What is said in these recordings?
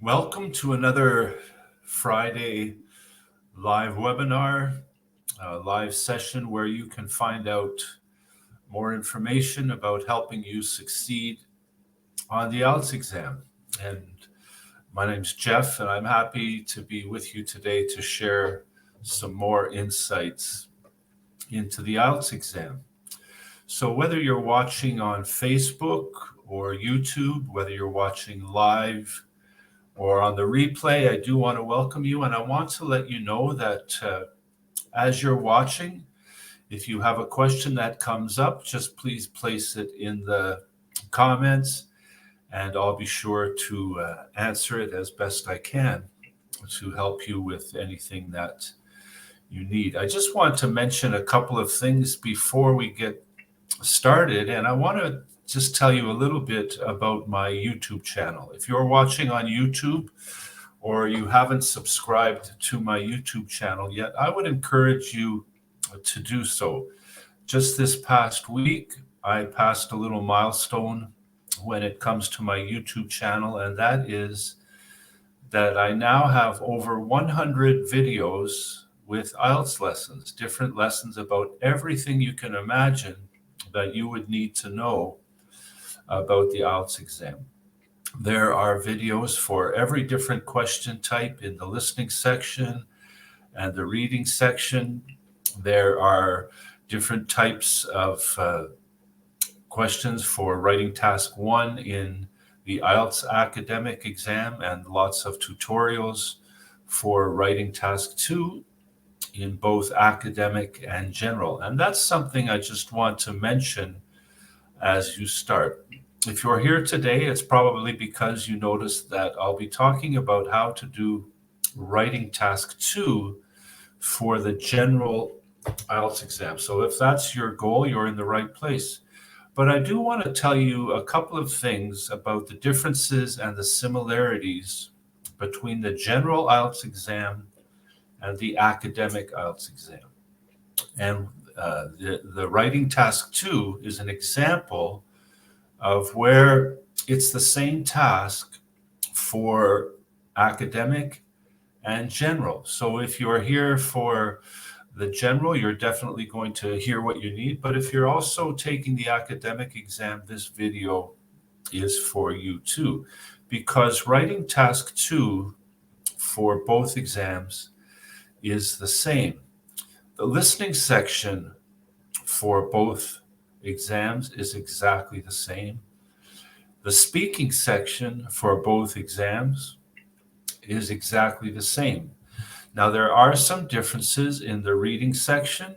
Welcome to another Friday live webinar, live session where you can find out more information about helping you succeed on the IELTS exam. And my name's Jeff, and I'm happy to be with you today to share some more insights into the IELTS exam. So whether you're watching on Facebook or YouTube, whether you're watching live or on the replay, I do want to welcome you, and I want to let you know that as you're watching, if you have a question that comes up, just please place it in the comments, and I'll be sure to answer it as best I can to help you with anything that you need. I just want to mention a couple of things before we get started, and I want to just tell you a little bit about my YouTube channel. If you're watching on YouTube or you haven't subscribed to my YouTube channel yet, I would encourage you to do so. Just this past week, I passed a little milestone when it comes to my YouTube channel, and that is that I now have over 100 videos with IELTS lessons, different lessons about everything you can imagine that you would need to know about the IELTS exam. There are videos for every different question type in the listening section and the reading section. There are different types of questions for writing task 1 in the IELTS academic exam, and lots of tutorials for writing task 2 in both academic and general. And that's something I just want to mention as you start. If you're here today, it's probably because you noticed that I'll be talking about how to do writing task 2 for the general IELTS exam. So if that's your goal, you're in the right place. But I do want to tell you a couple of things about the differences and the similarities between the general IELTS exam and the academic IELTS exam. And the writing task 2 is an example of where it's the same task for academic and general. So if you're here for the general, you're definitely going to hear what you need. But if you're also taking the academic exam, this video is for you too, because writing task 2 for both exams is the same. The listening section for both exams is exactly the same. The speaking section for both exams is exactly the same. Now, there are some differences in the reading section.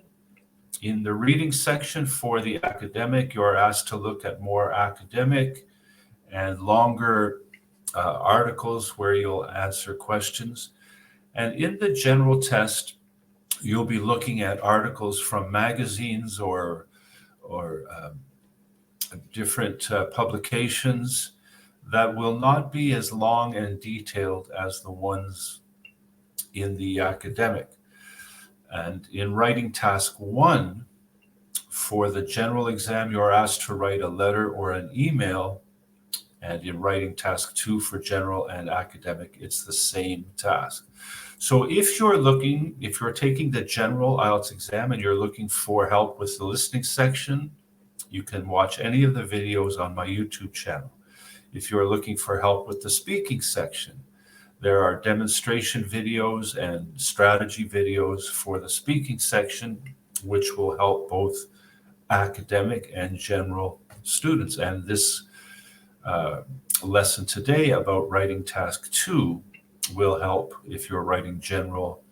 In the reading section for the academic, you're asked to look at more academic and longer articles where you'll answer questions. And in the general test, you'll be looking at articles from magazines or different publications that will not be as long and detailed as the ones in the academic. And in writing task 1 for the general exam, you're asked to write a letter or an email. And in writing task 2 for general and academic, it's the same task. So if you're taking the general IELTS exam and you're looking for help with the listening section, you can watch any of the videos on my YouTube channel. If you're looking for help with the speaking section, there are demonstration videos and strategy videos for the speaking section, which will help both academic and general students. And this lesson today about writing task 2 will help if you're writing general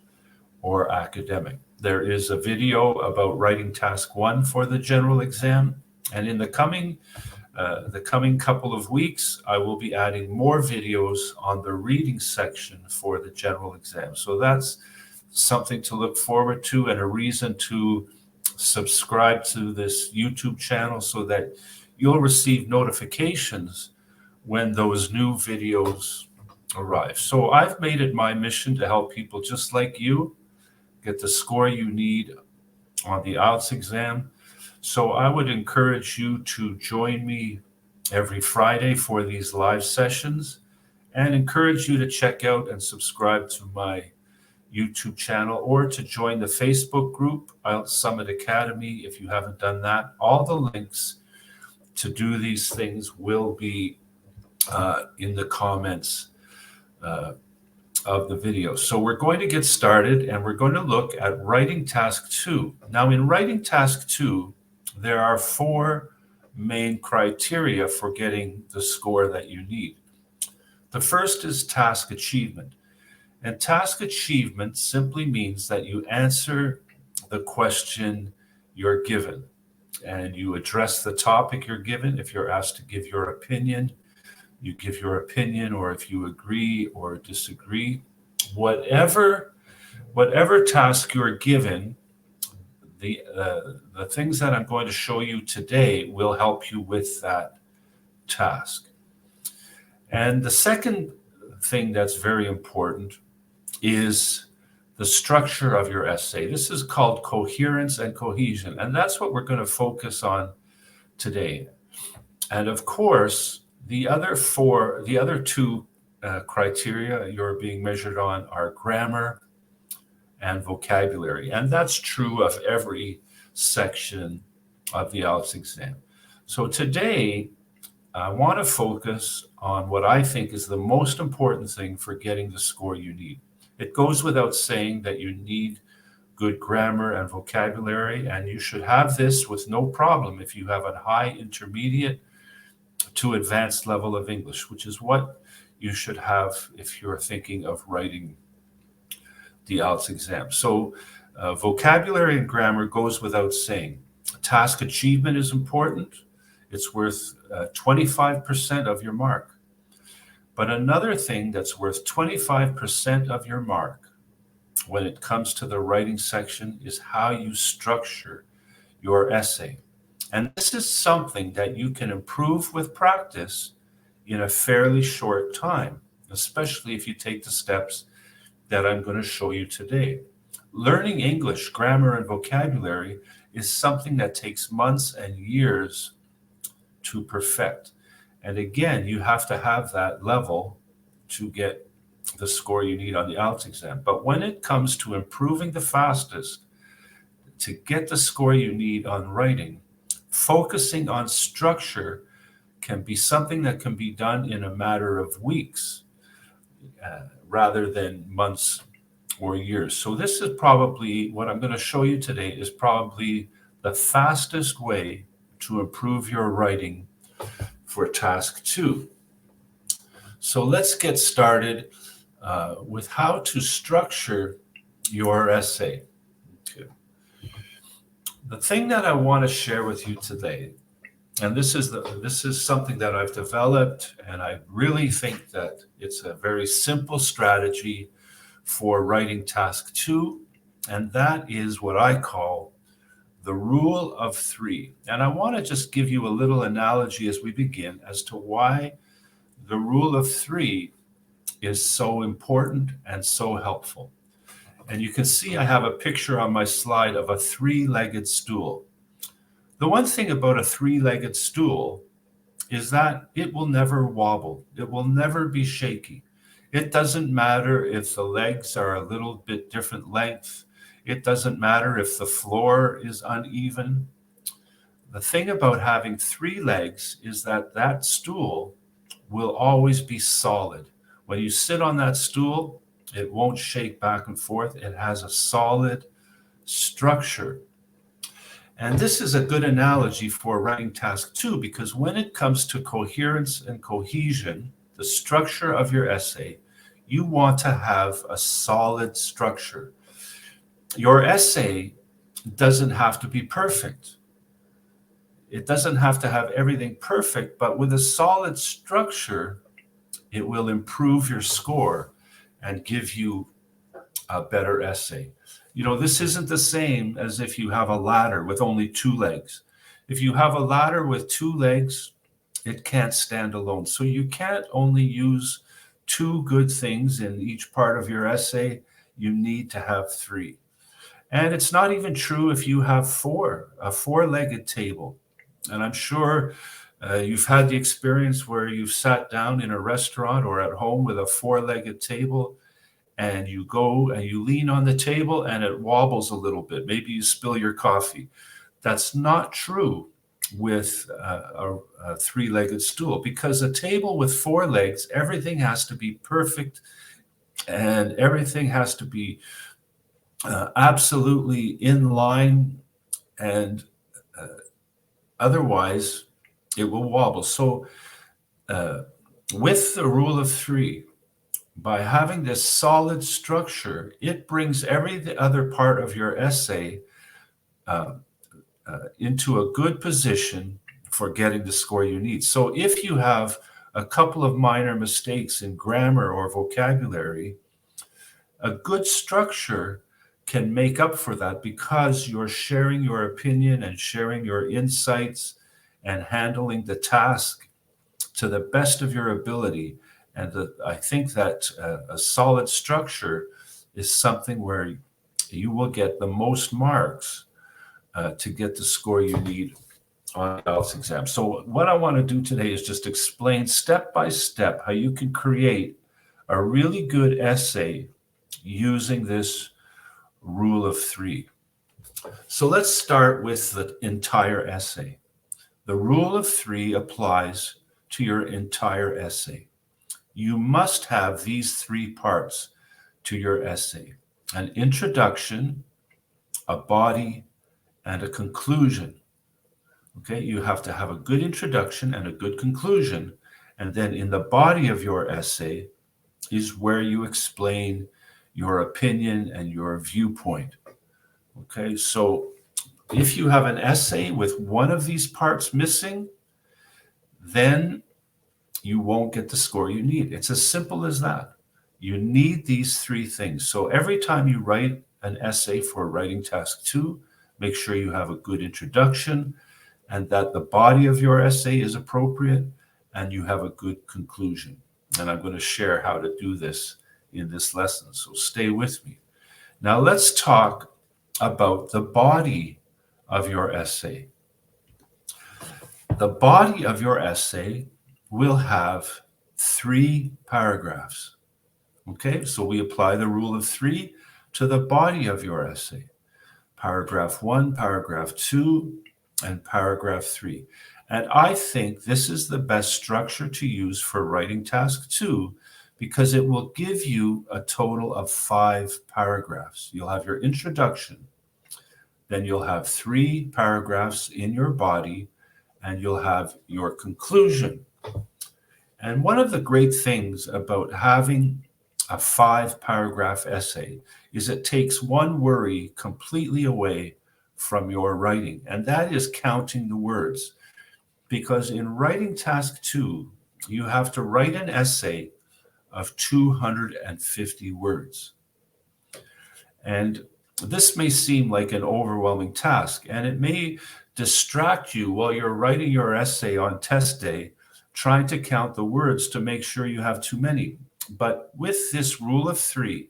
or academic. There is a video about writing task 1 for the general exam, and in the coming couple of weeks, I will be adding more videos on the reading section for the general exam. So that's something to look forward to, and a reason to subscribe to this YouTube channel so that you'll receive notifications when those new videos arrive. So I've made it my mission to help people just like you get the score you need on the IELTS exam. So I would encourage you to join me every Friday for these live sessions. and encourage you to check out and subscribe to my YouTube channel or to join the Facebook group, IELTS Summit Academy, if you haven't done that. All the links to do these things will be in the comments of the video. So we're going to get started, and we're going to look at writing task 2. Now, in writing task 2, there are 4 main criteria for getting the score that you need. The first is task achievement. And task achievement simply means that you answer the question you're given and you address the topic you're given. If you're asked to give your opinion, you give your opinion, or if you agree or disagree. Whatever task you're given, the things that I'm going to show you today will help you with that task. And the second thing that's very important is the structure of your essay. This is called coherence and cohesion, and that's what we're going to focus on today. And of course, the other 2 criteria you're being measured on are grammar and vocabulary, and that's true of every section of the IELTS exam. So today, I want to focus on what I think is the most important thing for getting the score you need. It goes without saying that you need good grammar and vocabulary, and you should have this with no problem if you have a high intermediate to advanced level of English, which is what you should have if you're thinking of writing the IELTS exam. So vocabulary and grammar goes without saying. Task achievement is important. It's worth 25% of your mark. But another thing that's worth 25% of your mark when it comes to the writing section is how you structure your essay. And this is something that you can improve with practice in a fairly short time, especially if you take the steps that I'm going to show you today. Learning English, grammar, and vocabulary is something that takes months and years to perfect. And again, you have to have that level to get the score you need on the IELTS exam. But when it comes to improving the fastest to get the score you need on writing, focusing on structure can be something that can be done in a matter of weeks rather than months or years. So this is probably, what I'm going to show you today is probably the fastest way to improve your writing for task 2. So let's get started with how to structure your essay. Okay. The thing that I want to share with you today, and this is something that I've developed, and I really think that it's a very simple strategy for writing task 2, and that is what I call the rule of 3. And I want to just give you a little analogy as we begin as to why the rule of 3 is so important and so helpful. And you can see I have a picture on my slide of a 3-legged stool. The one thing about a 3-legged stool is that it will never wobble. It will never be shaky. It doesn't matter if the legs are a little bit different length. It doesn't matter if the floor is uneven. The thing about having 3 legs is that that stool will always be solid. When you sit on that stool, it won't shake back and forth. It has a solid structure. And this is a good analogy for writing task 2, because when it comes to coherence and cohesion, the structure of your essay, you want to have a solid structure. Your essay doesn't have to be perfect. It doesn't have to have everything perfect, but with a solid structure, it will improve your score and give you a better essay. You know, this isn't the same as if you have a ladder with only 2 legs. If you have a ladder with 2 legs, it can't stand alone. So you can't only use 2 good things in each part of your essay. You need to have 3. And it's not even true if you have 4, a 4-legged table. And I'm sure You've had the experience where you've sat down in a restaurant or at home with a four-legged table, and you go and you lean on the table and it wobbles a little bit. Maybe you spill your coffee. That's not true with a three-legged stool, because a table with four legs, everything has to be perfect and everything has to be absolutely in line, and otherwise it will wobble. So with the rule of three, by having this solid structure, it brings every other part of your essay into a good position for getting the score you need. So if you have a couple of minor mistakes in grammar or vocabulary, a good structure can make up for that, because you're sharing your opinion and sharing your insights and handling the task to the best of your ability. And I think that a solid structure is something where you will get the most marks to get the score you need on the IELTS exam. So what I want to do today is just explain step by step how you can create a really good essay using this rule of three. So let's start with the entire essay. The rule of three applies to your entire essay. You must have these three parts to your essay: an introduction, a body, and a conclusion. Okay, you have to have a good introduction and a good conclusion. And then in the body of your essay is where you explain your opinion and your viewpoint. Okay, so if you have an essay with one of these parts missing, then you won't get the score you need. It's as simple as that. You need these three things. So every time you write an essay for writing task 2, make sure you have a good introduction and that the body of your essay is appropriate and you have a good conclusion. And I'm going to share how to do this in this lesson, so stay with me. Now let's talk about the body of your essay. The body of your essay will have 3 paragraphs. Okay, so we apply the rule of 3 to the body of your essay. Paragraph 1, paragraph 2, and paragraph 3. And I think this is the best structure to use for writing task 2, because it will give you a total of 5 paragraphs. You'll have your introduction, then you'll have 3 paragraphs in your body, and you'll have your conclusion. And one of the great things about having a 5-paragraph essay is it takes one worry completely away from your writing, and that is counting the words. Because in writing task 2, you have to write an essay of 250 words. And this may seem like an overwhelming task, and it may distract you while you're writing your essay on test day, trying to count the words to make sure you have too many. But with this rule of 3,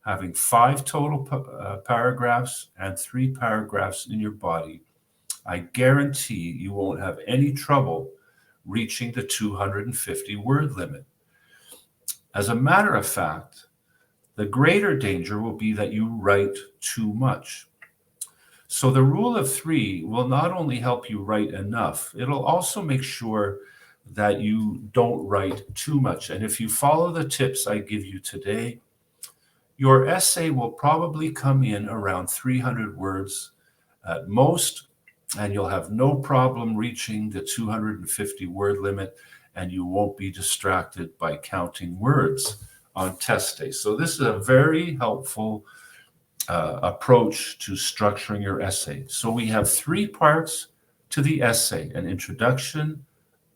having 5 total paragraphs and 3 paragraphs in your body, I guarantee you won't have any trouble reaching the 250 word limit. As a matter of fact, the greater danger will be that you write too much. So the rule of 3 will not only help you write enough, it'll also make sure that you don't write too much. And if you follow the tips I give you today, your essay will probably come in around 300 words at most, and you'll have no problem reaching the 250 word limit, and you won't be distracted by counting words on test day. So this is a very helpful approach to structuring your essay. So we have 3 parts to the essay: an introduction,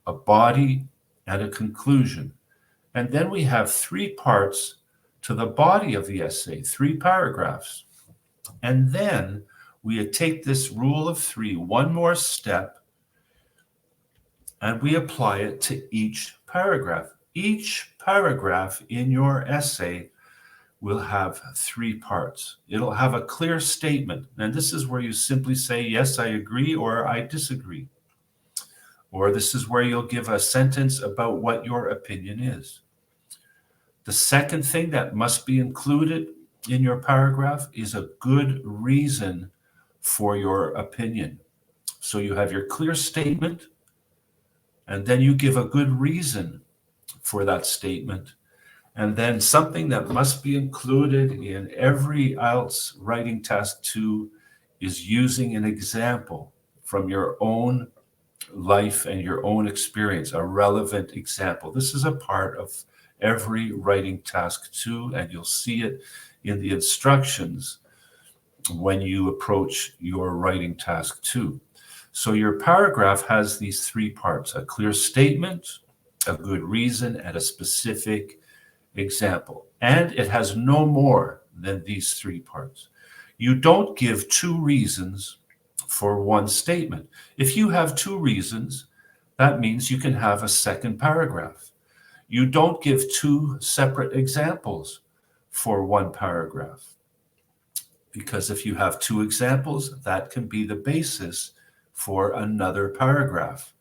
a body, and a conclusion. And then we have 3 parts to the body of the essay, 3 paragraphs. And then we take this rule of 3 one more step, and we apply it to each paragraph. Each paragraph in your essay will have 3 parts. It'll have a clear statement, and this is where you simply say, yes, I agree, or I disagree. or this is where you'll give a sentence about what your opinion is. The second thing that must be included in your paragraph is a good reason for your opinion. So you have your clear statement, and then you give a good reason for that statement. And then something that must be included in every IELTS writing task 2 is using an example from your own life and your own experience, a relevant example. This is a part of every writing task 2, and you'll see it in the instructions when you approach your writing task 2. So your paragraph has these 3 parts: a clear statement, a good reason, and a specific example. And it has no more than these 3 parts. You don't give 2 reasons for one statement. If you have 2 reasons, that means you can have a second paragraph. You don't give 2 separate examples for one paragraph, because if you have 2 examples, that can be the basis for another paragraph.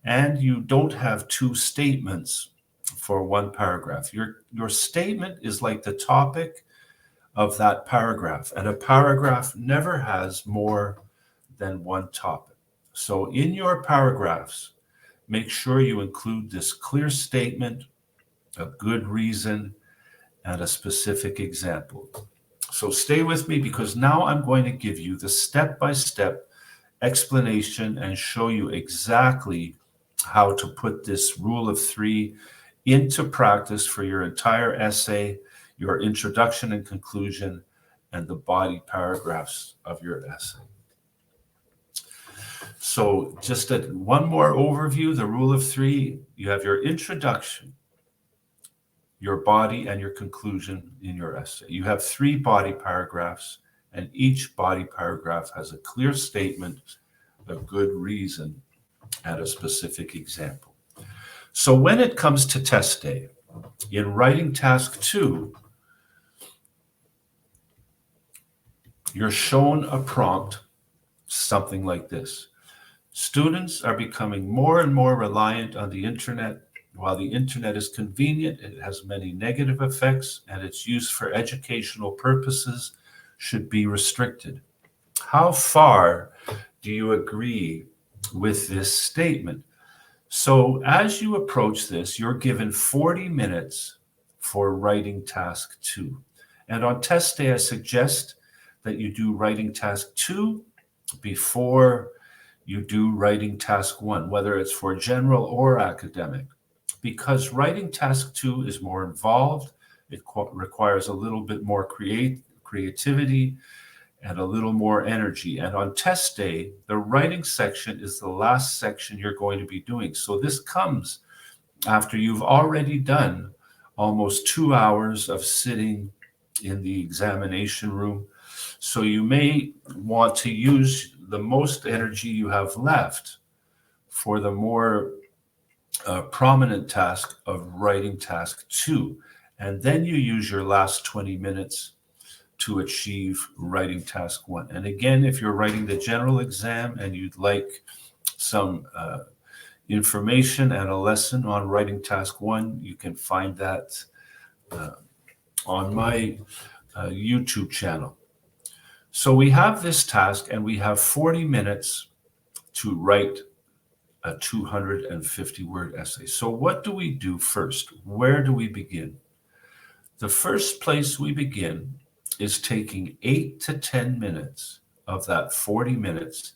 And you don't have 2 statements for one paragraph. Your statement is like the topic of that paragraph, and a paragraph never has more than one topic. So in your paragraphs, make sure you include this clear statement, a good reason, and a specific example. So stay with me, because now I'm going to give you the step-by-step explanation and show you exactly how to put this rule of 3 into practice for your entire essay, your introduction and conclusion, and the body paragraphs of your essay. So just one more overview, the rule of 3, you have your introduction, your body, and your conclusion in your essay. You have 3 body paragraphs, and each body paragraph has a clear statement, a good reason, and a specific example. So when it comes to test day, in writing task 2, you're shown a prompt, something like this. Students are becoming more and more reliant on the internet. While the internet is convenient, it has many negative effects, and its use for educational purposes should be restricted. How far do you agree with this statement? So as you approach this, you're given 40 minutes for writing task 2. And on test day, I suggest that you do writing task 2 before you do writing task 1, whether it's for general or academic, because writing task 2 is more involved. It requires a little bit more creativity and a little more energy. And on test day, the writing section is the last section you're going to be doing. So this comes after you've already done almost 2 hours of sitting in the examination room. So you may want to use the most energy you have left for the more prominent task of writing task 2. And then you use your last 20 minutes to achieve writing task 1. And again, if you're writing the general exam and you'd like some information and a lesson on writing task 1, you can find that on my YouTube channel. So we have this task, and we have 40 minutes to write a 250-word essay. So what do we do first? Where do we begin? The first place we begin is taking 8 to 10 minutes of that 40 minutes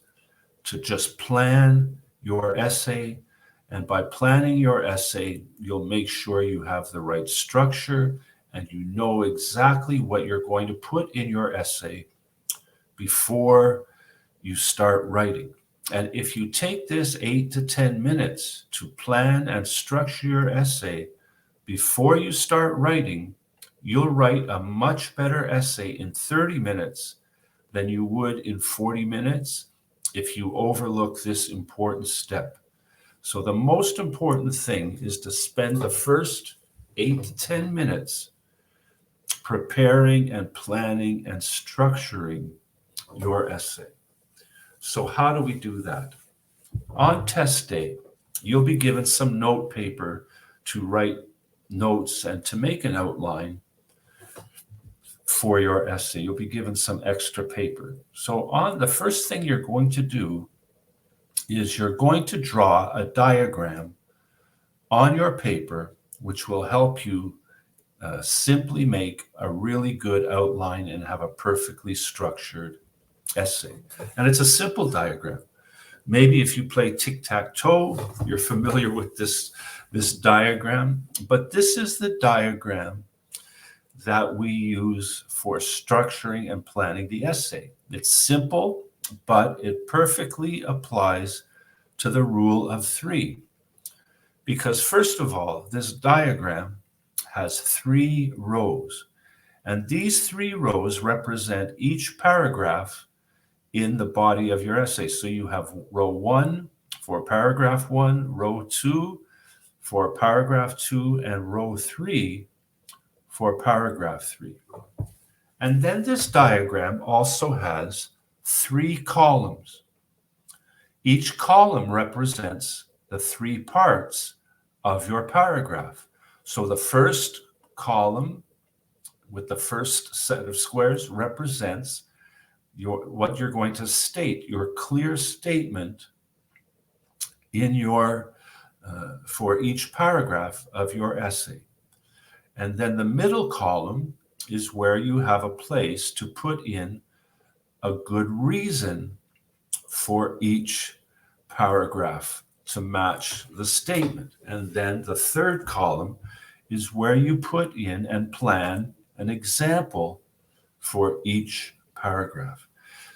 to just plan your essay. And by planning your essay, you'll make sure you have the right structure and you know exactly what you're going to put in your essay before you start writing. And if you take this 8 to 10 minutes to plan and structure your essay before you start writing, you'll write a much better essay in 30 minutes than you would in 40 minutes if you overlook this important step. So the most important thing is to spend the first 8 to 10 minutes preparing and planning and structuring your essay. So how do we do that? On test day, you'll be given some note paper to write notes and to make an outline for your essay. You'll be given some extra paper. So on the first thing you're going to do is you're going to draw a diagram on your paper, which will help you simply make a really good outline and have a perfectly structured essay. And it's a simple diagram. Maybe if you play tic-tac-toe, you're familiar with this diagram, but this is the diagram that we use for structuring and planning the essay. It's simple, but it perfectly applies to the rule of three. Because first of all, this diagram has 3 rows, and these 3 rows represent each paragraph in the body of your essay. So you have row 1 for paragraph 1, row 2 for paragraph 2, and row 3 for paragraph 3. And then this diagram also has 3 columns. Each column represents the 3 parts of your paragraph. So the first column with the first set of squares represents what you're going to state, your clear statement in your for each paragraph of your essay. And then the middle column is where you have a place to put in a good reason for each paragraph to match the statement. And then the third column is where you put in and plan an example for each paragraph.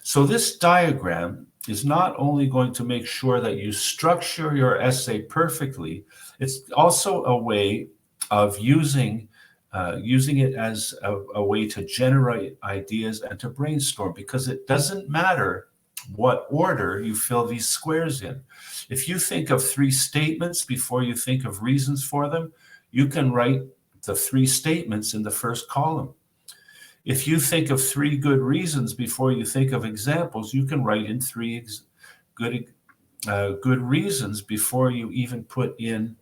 So this diagram is not only going to make sure that you structure your essay perfectly, it's also a way of using it as a way to generate ideas and to brainstorm, because it doesn't matter what order you fill these squares in. If you think of 3 statements before you think of reasons for them, you can write the 3 statements in the first column. If you think of 3 good reasons before you think of examples, you can write in 3 good reasons before you even put in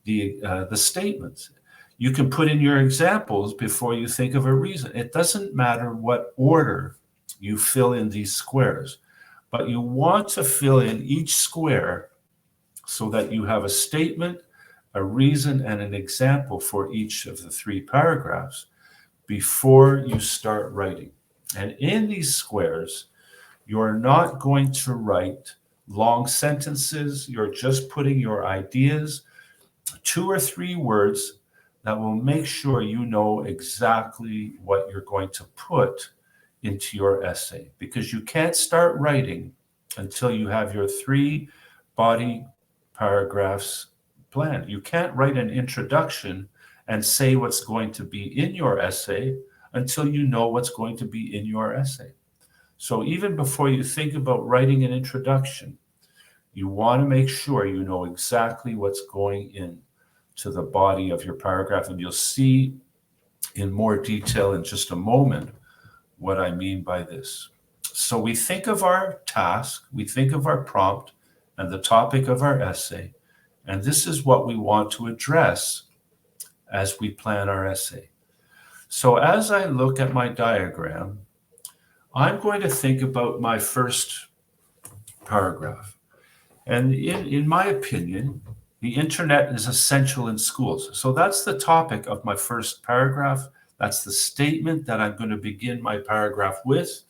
the statements. You can put in your examples before you think of a reason. It doesn't matter what order you fill in these squares, but you want to fill in each square so that you have a statement, a reason, and an example for each of the 3 paragraphs before you start writing. And in these squares, you're not going to write long sentences. You're just putting your ideas, 2 or 3 words that will make sure you know exactly what you're going to put into your essay, because you can't start writing until you have your 3 body paragraphs planned. You can't write an introduction and say what's going to be in your essay until you know what's going to be in your essay. So even before you think about writing an introduction, you want to make sure you know exactly what's going in to the body of your paragraph. And you'll see in more detail in just a moment what I mean by this. So we think of our task, we think of our prompt and the topic of our essay, and this is what we want to address as we plan our essay. So as I look at my diagram, I'm going to think about my first paragraph. And in my opinion, the internet is essential in schools. So that's the topic of my first paragraph. That's the statement that I'm going to begin my paragraph with.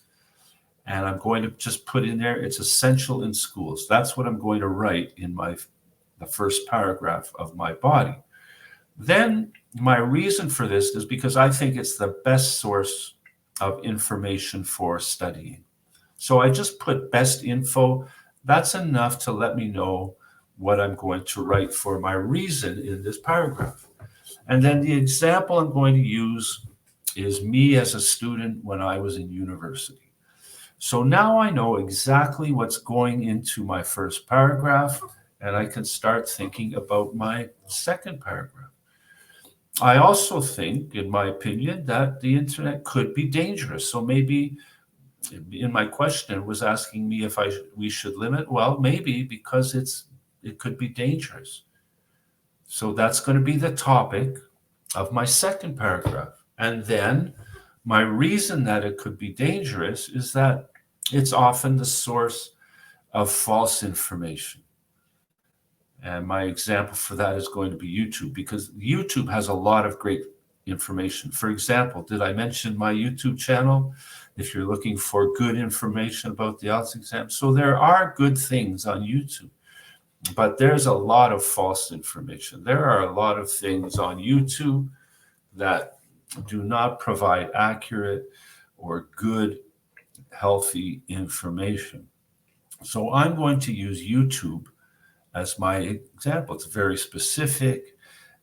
And I'm going to just put in there, it's essential in schools. That's what I'm going to write in the first paragraph of my body. Then my reason for this is because I think it's the best source of information for studying. So I just put best info. That's enough to let me know what I'm going to write for my reason in this paragraph. And then the example I'm going to use is me as a student when I was in university. So now I know exactly what's going into my first paragraph, and I can start thinking about my second paragraph. I also think, in my opinion, that the internet could be dangerous. So maybe in my question, it was asking me if we should limit. Well, maybe because it's it could be dangerous. So that's going to be the topic of my second paragraph. And then my reason that it could be dangerous is that it's often the source of false information. And my example for that is going to be YouTube, because YouTube has a lot of great information. For example, did I mention my YouTube channel? If you're looking for good information about the IELTS exam. So there are good things on YouTube, but there's a lot of false information. There are a lot of things on YouTube that do not provide accurate or good, healthy information. So I'm going to use YouTube as my example. It's very specific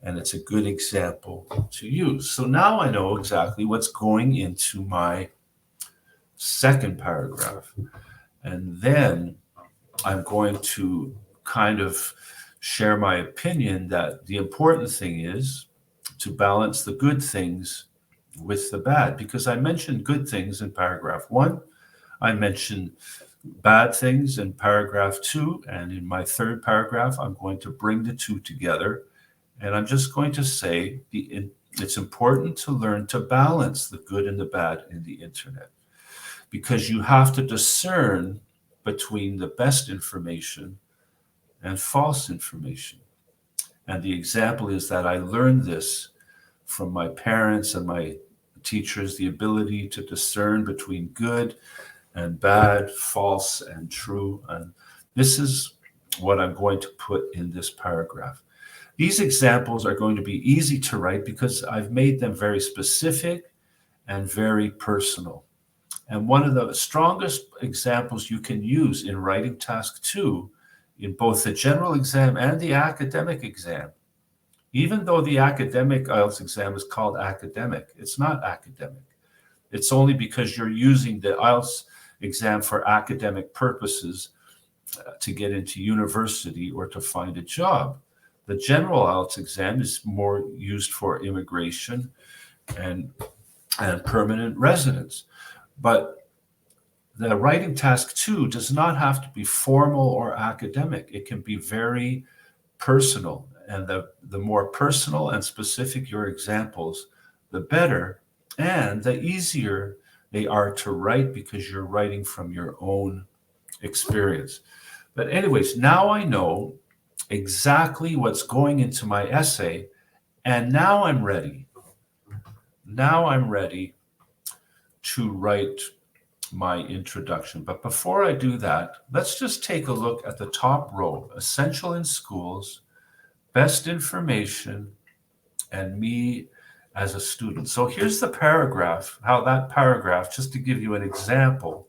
and it's a good example to use. So now I know exactly what's going into my second paragraph. And then I'm going to kind of share my opinion that the important thing is to balance the good things with the bad, because I mentioned good things in paragraph 1. I mentioned bad things in paragraph 2, and in my third paragraph, I'm going to bring the two together, and I'm just going to say it's important to learn to balance the good and the bad in the internet, because you have to discern between the best information and false information. And the example is that I learned this from my parents and my teachers, the ability to discern between good and bad, false and true. And this is what I'm going to put in this paragraph. These examples are going to be easy to write because I've made them very specific and very personal. And one of the strongest examples you can use in writing task 2 in both the general exam and the academic exam, even though the academic IELTS exam is called academic, it's not academic. It's only because you're using the IELTS exam for academic purposes to get into university or to find a job. The general IELTS exam is more used for immigration and permanent residence. But the writing task 2 does not have to be formal or academic. It can be very personal. And the more personal and specific your examples, the better and the easier they are to write, because you're writing from your own experience. But anyways, now I know exactly what's going into my essay, and now I'm ready. Now I'm ready to write my introduction. But before I do that, let's just take a look at the top row: essential in schools, best information, and me as a student. So here's the paragraph, how that paragraph, just to give you an example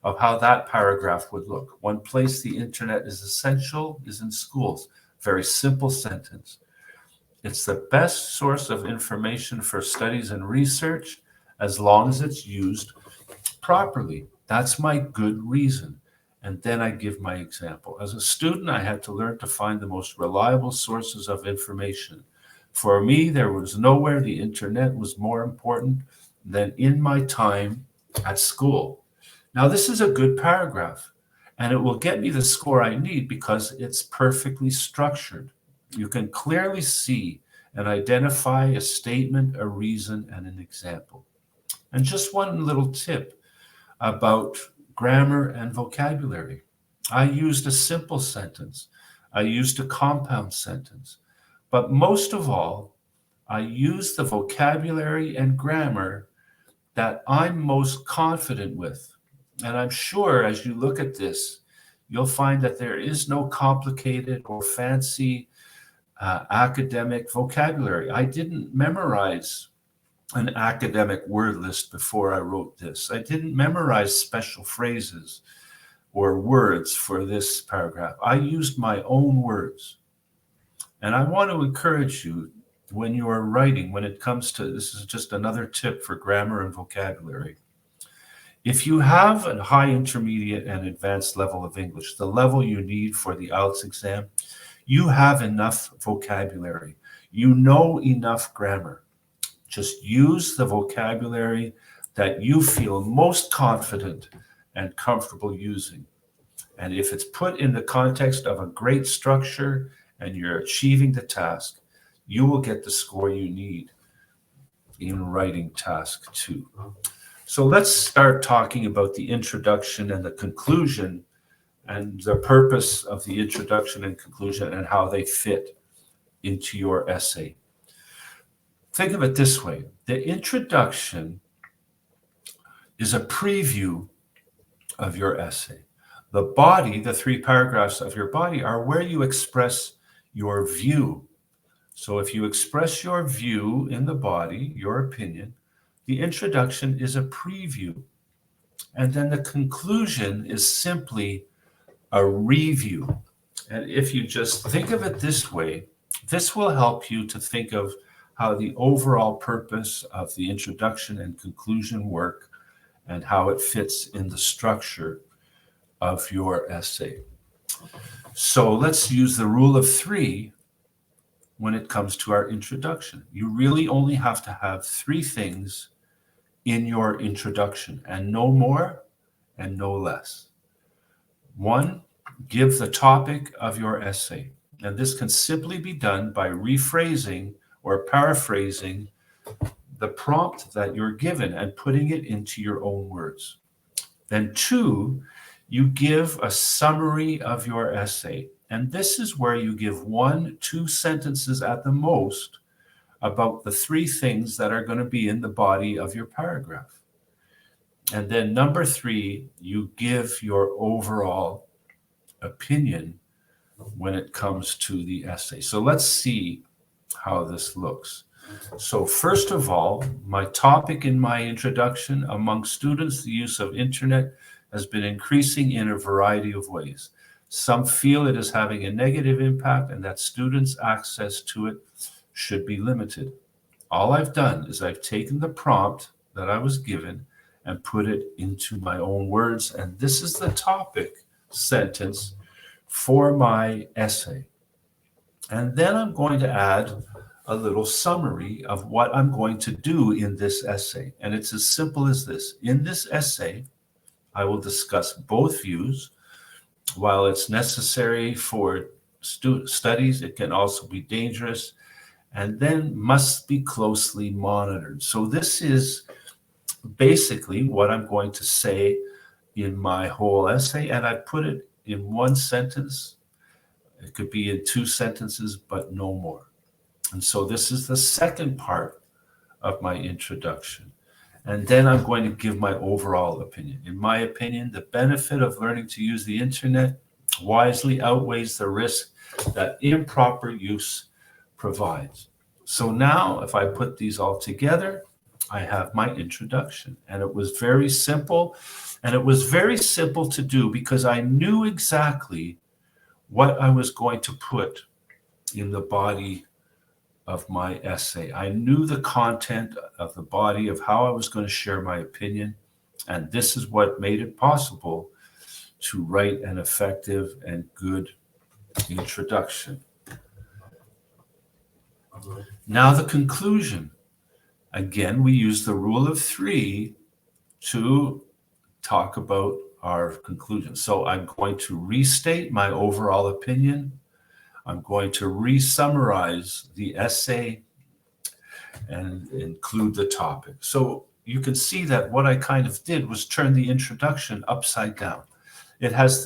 of how that paragraph would look. One place the internet is essential is in schools. Very simple sentence. It's the best source of information for studies and research as long as it's used properly. That's my good reason. And then I give my example. As a student, I had to learn to find the most reliable sources of information. For me, there was nowhere the internet was more important than in my time at school. Now, this is a good paragraph, and it will get me the score I need because it's perfectly structured. You can clearly see and identify a statement, a reason, and an example. And just one little tip about grammar and vocabulary. I used a simple sentence. I used a compound sentence. But most of all, I used the vocabulary and grammar that I'm most confident with. And I'm sure as you look at this, you'll find that there is no complicated or fancy academic vocabulary. I didn't memorize an academic word list before I wrote this. I didn't memorize special phrases or words for this paragraph. I used my own words. And I want to encourage you when you are writing, when it comes to, this is just another tip for grammar and vocabulary. If you have a high, intermediate, and advanced level of English, the level you need for the IELTS exam, you have enough vocabulary. You know enough grammar. Just use the vocabulary that you feel most confident and comfortable using. And if it's put in the context of a great structure and you're achieving the task, you will get the score you need in writing task 2. So let's start talking about the introduction and the conclusion and the purpose of the introduction and conclusion and how they fit into your essay. Think of it this way. The introduction is a preview of your essay. The body, the 3 paragraphs of your body, are where you express your view. So if you express your view in the body, your opinion, the introduction is a preview. And then the conclusion is simply a review. And if you just think of it this way, this will help you to think of how the overall purpose of the introduction and conclusion work and how it fits in the structure of your essay. So let's use the rule of 3 when it comes to our introduction. You really only have to have 3 things in your introduction, and no more and no less. 1, give the topic of your essay. And this can simply be done by rephrasing or paraphrasing the prompt that you're given and putting it into your own words. Then 2, you give a summary of your essay. And this is where you give 1-2 sentences at the most about the 3 things that are going to be in the body of your paragraph. And then number 3, you give your overall opinion when it comes to the essay. So let's see how this looks. So first of all, my topic in my introduction: among students, the use of internet has been increasing in a variety of ways. Some feel it is having a negative impact and that students' access to it should be limited. All I've done is I've taken the prompt that I was given and put it into my own words, and this is the topic sentence for my essay. And then I'm going to add a little summary of what I'm going to do in this essay. And it's as simple as this. In this essay, I will discuss both views. While it's necessary for studies, it can also be dangerous and then must be closely monitored. So this is basically what I'm going to say in my whole essay, and I put it in 1 sentence. It could be in 2 sentences, but no more. And so this is the second part of my introduction. And then I'm going to give my overall opinion. In my opinion, the benefit of learning to use the internet wisely outweighs the risk that improper use provides. So now, if I put these all together, I have my introduction. And it was very simple. And it was very simple to do because I knew exactly what I was going to put in the body of my essay. I knew the content of the body of how I was going to share my opinion, and this is what made it possible to write an effective and good introduction. Now the conclusion. Again, we use the rule of 3 to talk about our conclusion. So I'm going to restate my overall opinion. I'm going to re-summarize the essay and include the topic. So you can see that what I kind of did was turn the introduction upside down. It has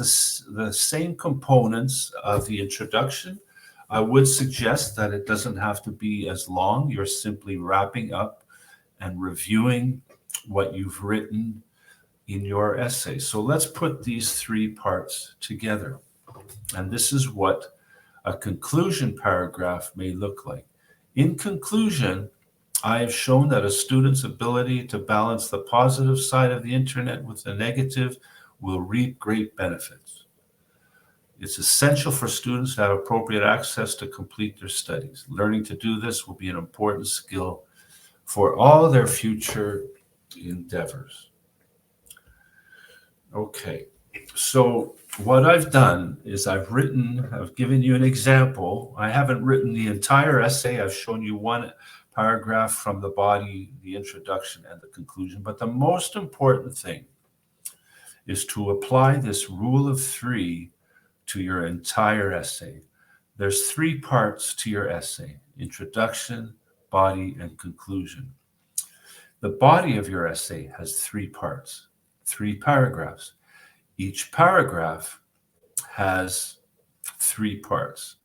the same components of the introduction. I would suggest that it doesn't have to be as long. You're simply wrapping up and reviewing what you've written in your essay. So let's put these 3 parts together. And this is what a conclusion paragraph may look like. In conclusion, I have shown that a student's ability to balance the positive side of the internet with the negative will reap great benefits. It's essential for students to have appropriate access to complete their studies. Learning to do this will be an important skill for all their future endeavors. Okay, so what I've done is I've given you an example. I haven't written the entire essay. I've shown you 1 paragraph from the body, the introduction, and the conclusion. But the most important thing is to apply this rule of three to your entire essay. There's three parts to your essay: introduction, body, and conclusion. The body of your essay has three parts, three paragraphs. Each paragraph has three parts: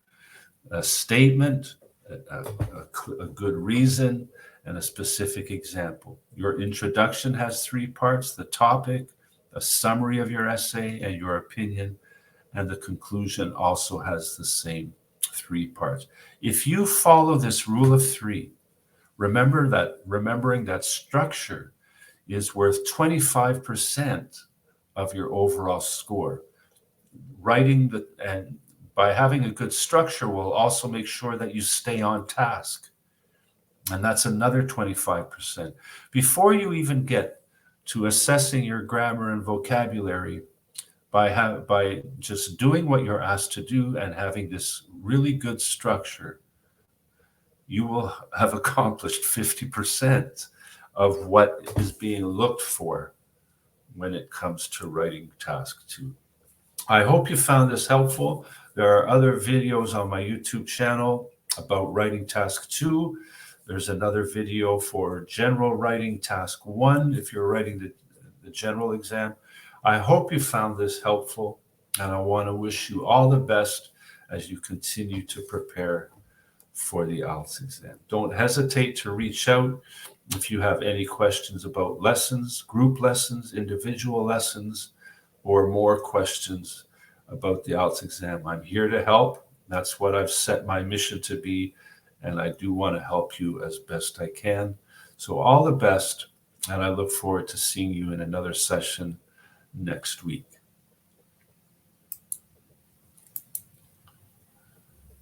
a statement, a good reason, and a specific example. Your introduction has three parts: the topic, a summary of your essay, and your opinion. And the conclusion also has the same three parts. If you follow this rule of three, remembering that structure is worth 25% of your overall score. And by having a good structure will also make sure that you stay on task. And that's another 25%. Before you even get to assessing your grammar and vocabulary, by just doing what you're asked to do and having this really good structure, you will have accomplished 50% of what is being looked for when it comes to writing task 2. I hope you found this helpful. There are other videos on my YouTube channel about writing task 2. There's another video for general writing task 1 if you're writing the general exam. I hope you found this helpful, and I want to wish you all the best as you continue to prepare for the IELTS exam. Don't hesitate to reach out if you have any questions about lessons, group lessons, individual lessons, or more questions about the IELTS exam. I'm here to help. That's what I've set my mission to be, and I do want to help you as best I can. So all the best, and I look forward to seeing you in another session next week.